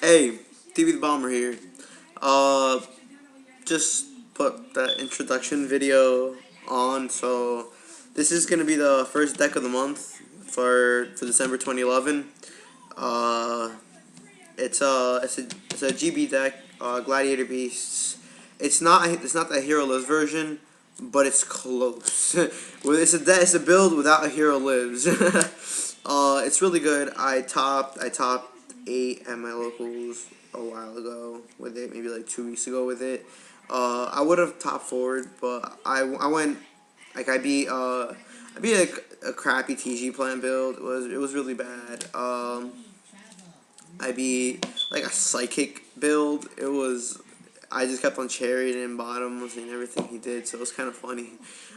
Hey, TV the Bomber here. Uh, just put the introduction video on. So this is gonna be the first deck of the month for December 2011. Uh, it's a GB deck. Gladiator Beasts. It's not the Hero Lives version, but it's close. Well, it's a build without a Hero Lives. It's really good. I topped 8 at my locals a while ago with it, maybe like 2 weeks ago with it. I would have top forward, but I went like I beat a crappy TG plan build. It was really bad. I beat like a psychic build. I just kept on cherrying and bottoms and everything he did, so it was kind of funny.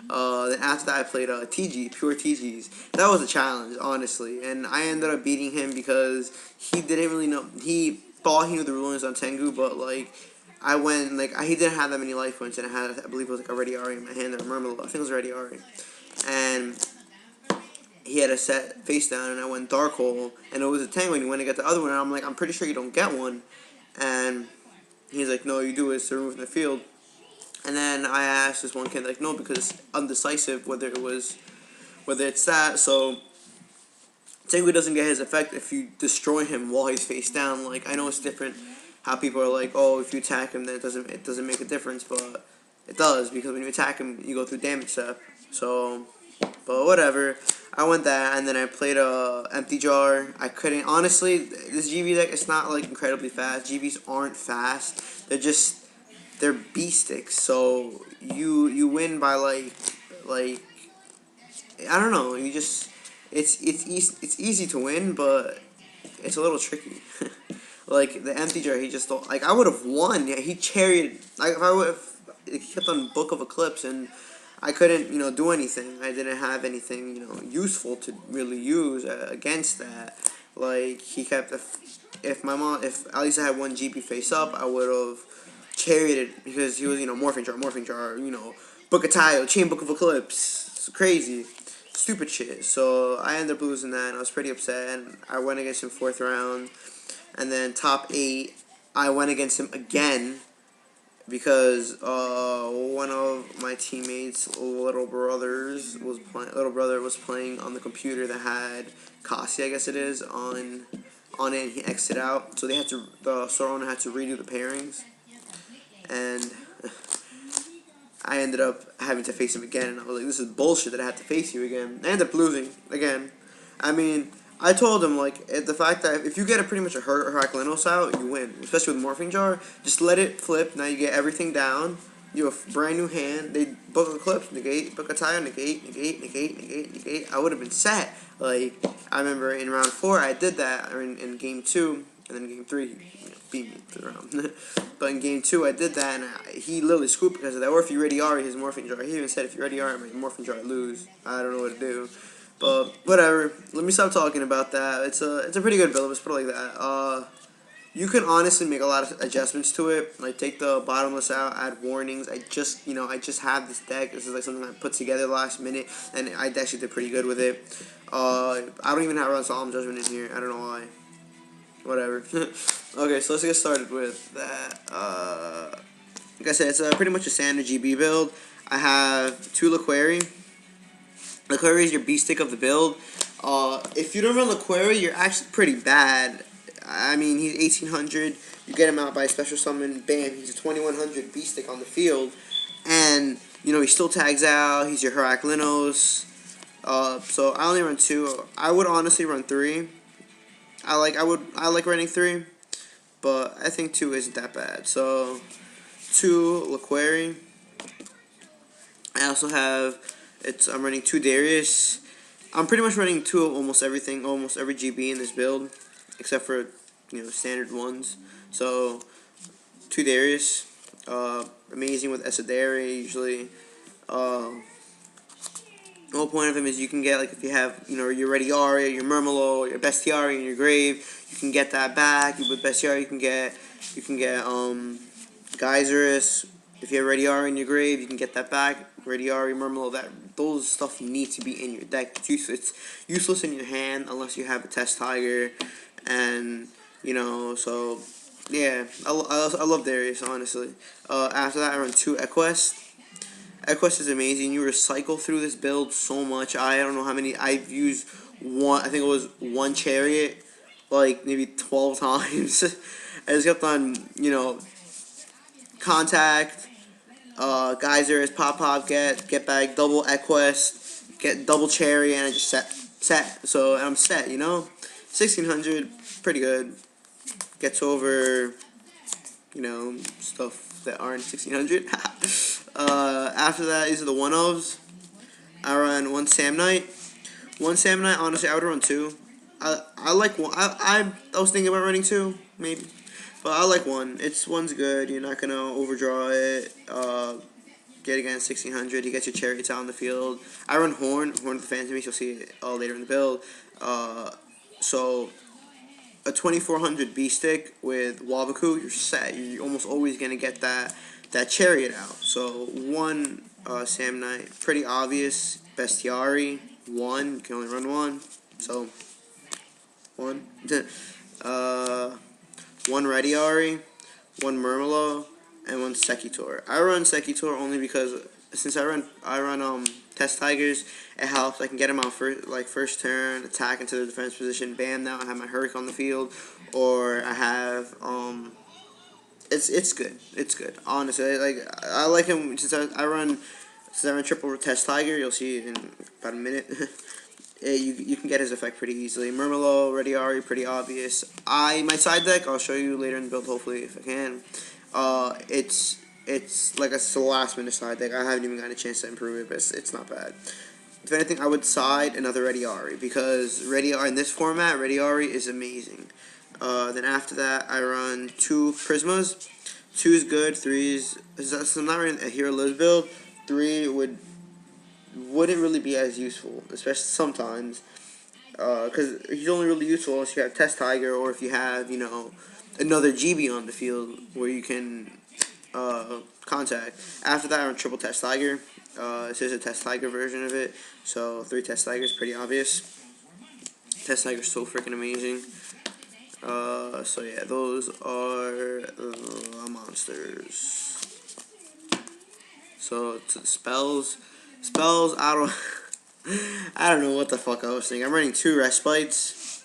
Then after that, I played TG, pure TGs. That was a challenge, honestly, and I ended up beating him because he didn't really know. He thought he knew the rulings on Tengu, but like I went he didn't have that many life points, and I believe it was like a Ready Ari in my hand. I remember, I think it was Ready Ari, and he had a set face down, and I went Dark Hole, and it was a Tango, and he went to get the other one, and I'm like, I'm pretty sure you don't get one, and he's like, no, you do, it's removed from the field. And then I asked this one kid, like, no, because it's undecisive whether it's that. So Tengu doesn't get his effect if you destroy him while he's face down. Like, I know it's different how people are like, oh, if you attack him, then it doesn't make a difference, but it does, because when you attack him, you go through damage step. So, but whatever. I went that, and then I played a empty jar. I couldn't, honestly. This GB deck, it's not like incredibly fast. GBs aren't fast. They're B sticks. So you win by like I don't know. You just it's easy to win, but it's a little tricky. Like the empty jar, he just don't, like I would have won. Yeah, he cherried. Like if I would have, he kept on Book of Eclipse, and I couldn't do anything. I didn't have anything useful to really use against that. Like he kept if at least I had one GP face up, I would have charioted because he was morphing jar, Book of Tile, Chain Book of Eclipse. It's crazy. Stupid shit. So I ended up losing that, and I was pretty upset. And I went against him 4th round, and then top 8, I went against him again because one of my teammates' little brother was playing on the computer that had Kasi, I guess it is, on it, and he exited out. So the store owner had to redo the pairings, and I ended up having to face him again, and I was like, this is bullshit that I had to face you again. I ended up losing again. I mean, I told him, like, the fact that if you get pretty much a Heraclinos out, you win. Especially with Morphing Jar. Just let it flip. Now you get everything down. You have a brand new hand. They Book Eclipse, negate, Book of Tile, negate. I would have been set. Like, I remember in round 4, I did that, or in game 2, and then in game 3, he beat me to the round. But in game 2, I did that, and he literally scooped because of that. Or if you ready Ari, his Morphing Jar. He even said, if you ready Ari, my Morphing Jar, I lose. I don't know what to do. But whatever. Let me stop talking about that. It's a pretty good build. Let's put it like that. You can honestly make a lot of adjustments to it. Like take the bottomless out, add warnings. I just have this deck. This is like something I put together last minute, and I actually did pretty good with it. I don't even have Solemn Judgment in here. I don't know why. Whatever. Okay, so let's get started with that. Like I said, it's pretty much a standard GB build. I have 2 Laqueri. Laqueri is your B-stick of the build. If you don't run Laqueri, you're actually pretty bad. I mean, he's 1800. You get him out by a special summon, bam, he's a 2100 B-stick on the field. And, he still tags out. He's your Heraclinos. So I only run 2. I would honestly run 3. I like running 3, but I think 2 isn't that bad. So 2 Laqueri. I also have I'm running 2 Darius. I'm pretty much running 2 of almost everything, almost every GB in this build, except for standard ones. So 2 Darius. Amazing with Esadari usually. The whole point of him is you can get, like, if you have, your Ready Ari, your Murmelo, your Bestiari in your grave, you can get that back. With Bestiari, you can get Geyserus. If you have Ready Ari in your grave, you can get that back. Ready Ari, Murmelo, those stuff need to be in your deck. It's useless in your hand unless you have a Test Tiger, and So yeah, I love Darius, honestly. After that, I run 2 Equest. Equest is amazing. You recycle through this build so much. I don't know how many. I've used one. I think it was one chariot, like maybe 12 times. I just kept on, contact, geysers, pop, get back, double Equest, get double chariot, and I just set. So I'm set. 1600, pretty good. Gets over, stuff that aren't 1600. After that, these are the one-ofs. I run one Sam Knight. One Sam Knight, honestly, I would run 2. I like one. I was thinking about running 2, maybe. But I like 1. One's good. You're not going to overdraw it. Get against 1600. You get your chariots out on the field. I run Horn of the Phantom Beast. You'll see it later in the build. So a 2400 B stick with Wabaku, you're set. You're almost always going to get that chariot out. So 1 Sam Knight, pretty obvious. Bestiari, 1. You can only run 1. So 1. 1 Rediari, 1 Murmelo, and 1 Sekitor. I run Sekitor only because since I run Test Tigers, it helps. I can get him out first turn, attack into the defense position. Bam! Now I have my Hurricane on the field, or I have It's good. It's good. Honestly, I like him since I run triple Test Tiger. You'll see it in about a minute. You can get his effect pretty easily. Murmelo, Rediari, pretty obvious. My side deck, I'll show you later in the build, hopefully, if I can. It's like a last minute side deck. I haven't even gotten a chance to improve it, but it's not bad. If anything, I would side another Rediari because Rediari in this format, Rediari is amazing. Then after that, I run 2 Prismas. 2 is good. 3 is I'm not running a Hero Lives build. 3 wouldn't really be as useful, especially sometimes, because he's only really useful unless you have Test Tiger or if you have another GB on the field where you can contact. After that, I run triple Test Tiger. This is a Test Tiger version of it, so 3 Test Tigers, pretty obvious. Test Tiger's so freaking amazing. So yeah, those are monsters. So to the spells, I don't know what the fuck I was thinking. I'm running 2 Respites.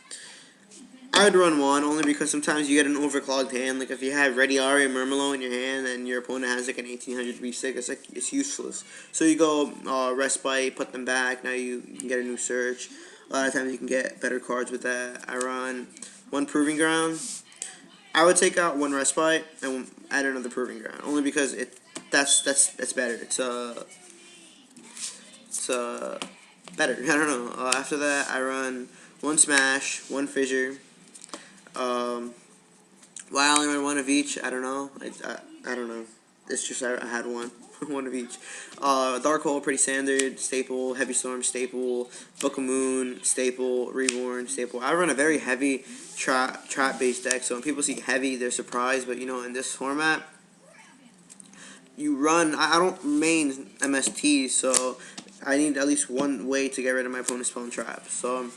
I'd run 1 only because sometimes you get an overclogged hand. Like if you have Rediari and Murmelo in your hand and your opponent has like an 1800 B stick, it's useless. So you go Respite, put them back. Now you can get a new search. A lot of times you can get better cards with that. I run 1 Proving Ground. I would take out 1 Respite and add another Proving Ground only because that's better. It's better. I don't know. After that, I run 1 Smash, 1 Fissure. Why I only run 1 of each? I don't know. I don't know. It's just I had 1. 1 of each. Dark Hole, pretty standard. Staple. Heavy Storm, staple. Book of Moon, staple. Reborn, staple. I run a very heavy trap-based deck, so when people see heavy, they're surprised. But, in this format, you run... I don't main MST, so I need at least one way to get rid of my opponent's spell and trap. So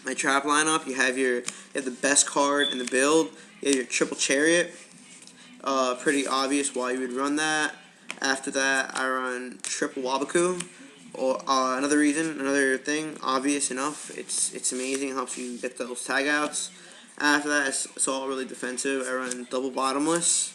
my trap lineup, you have the best card in the build. You have your triple Chariot. Pretty obvious why you would run that. After that, I run triple Wabaku. Or another thing, obvious enough. It's amazing. It helps you get those tag outs. After that, it's all really defensive. I run double Bottomless.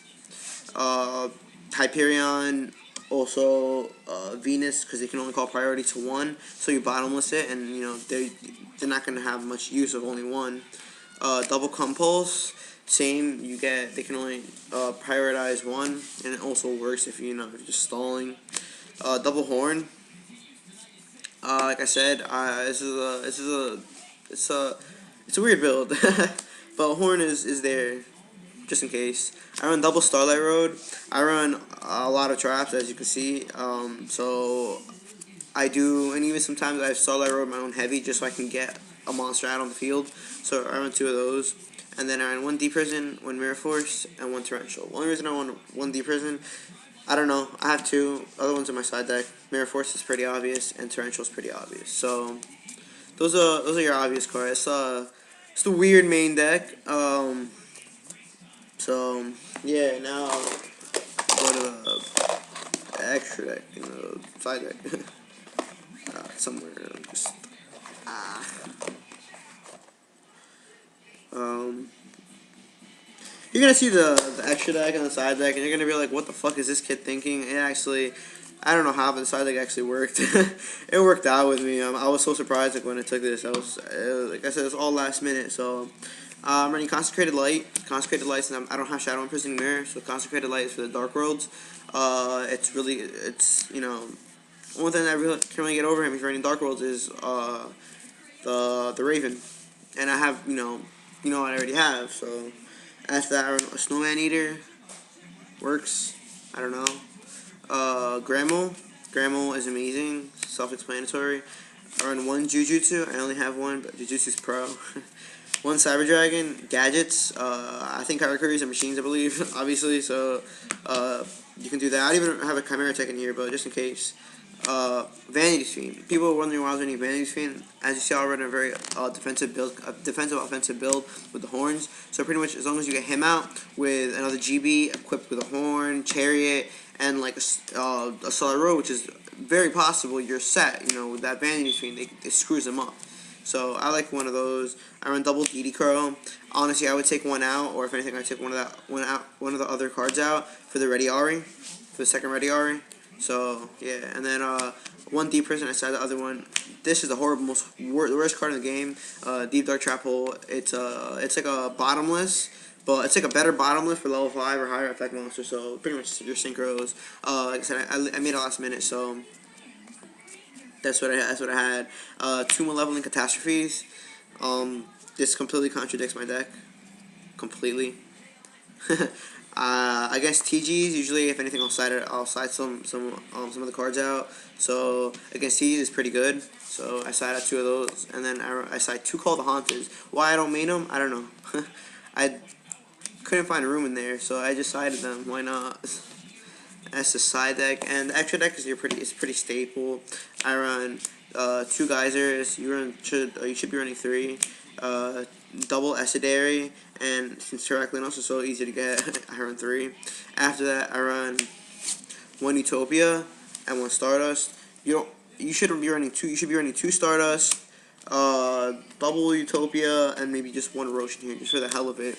Hyperion, also Venus, because they can only call priority to 1, so you bottomless it, and they're not going to have much use of only 1. Double Compulse, same. They can only prioritize 1, and it also works if if you're just stalling. Double Horn. Like I said, it's a weird build, but Horn is there. Just in case. I run double Starlight Road. I run a lot of traps, as you can see. So I do, and even sometimes I have Starlight Road my own heavy, just so I can get a monster out on the field. So I run 2 of those, and then I run 1 Deep Prison, 1 Mirror Force, and 1 Torrential. The only reason I want 1 Deep Prison, I don't know. I have 2 other ones in my side deck. Mirror Force is pretty obvious, and Torrential is pretty obvious. So those are your obvious cards. it's the weird main deck. So yeah, now go to the extra deck, side deck, somewhere. Just ah. Um, you're gonna see the extra deck and the side deck, and you're gonna be like, "What the fuck is this kid thinking?" It actually, I don't know how, but the side deck actually worked. It worked out with me. I was so surprised like when I took this. Like I said, it's all last minute. So I'm running Consecrated Light. Consecrated Lights, and I don't have Shadow Imprisoning Mirror, so Consecrated Light is for the Dark Worlds. It's one thing that I really can't really get over him if you're running Dark Worlds is the Raven, and I have what I already have. So after that, I run a Snowman Eater. Works. I don't know. Grammel. Grammel is amazing. Self-explanatory. I run one Jujutsu. I only have one, but Jujutsu's pro. One Cyber Dragon. Gadgets. I think Karakuri's are machines, I believe, obviously, so you can do that. I don't even have a Chimera Tech in here, but just in case. Vanity Fiend. People are wondering why I was running Vanity Fiend. As you see, I run a very defensive offensive build with the horns. So pretty much, as long as you get him out with another GB equipped with a horn, chariot, and like a Solid Road, which is very possible, you're set. With that Vanity Fiend, it screws them up. So I like one of those. I run double DD Crow. Honestly, I would take one out, or if anything, I'd take one of the other cards out for the Ready Ari, for the second Ready Ari. So yeah, and then one Deep Prison. I said the other one. This is the the worst card in the game. Deep Dark Trap Hole. It's like a bottomless, but it's like a better bottomless for level 5 or higher effect monster. So pretty much your synchros. Like I said, I made it last minute, so that's what I had. Two Malevolent Catastrophes. This completely contradicts my deck. Completely. Against TGs, usually if anything, I'll side some of the cards out. So against TGs is pretty good. So I side out 2 of those, and then I side 2 Call the Haunters. Why I don't main them, I don't know. I couldn't find a room in there, so I just sided them. Why not? That's the side deck, and the extra deck is pretty staple. I run 2 Geysers. You should be running 3. Double Esadary, and since Terraclinos is so easy to get, I run 3. After that, I run 1 Utopia and 1 Stardust. You should be running 2. You should be running 2 Stardust, double Utopia, and maybe just 1 Roshan here, just for the hell of it.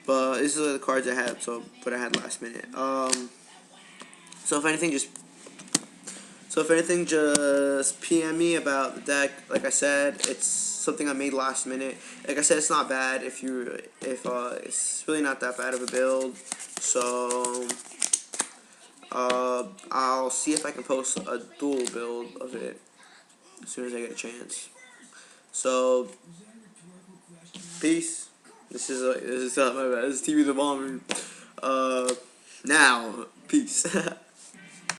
But these are the cards I had. But I had last minute. So if anything, just PM me about the deck. Like I said, it's something I made last minute. Like I said, it's not bad if it's really not that bad of a build. So I'll see if I can post a dual build of it as soon as I get a chance. So peace. This is my bad. This is TV the Bomber. Now peace.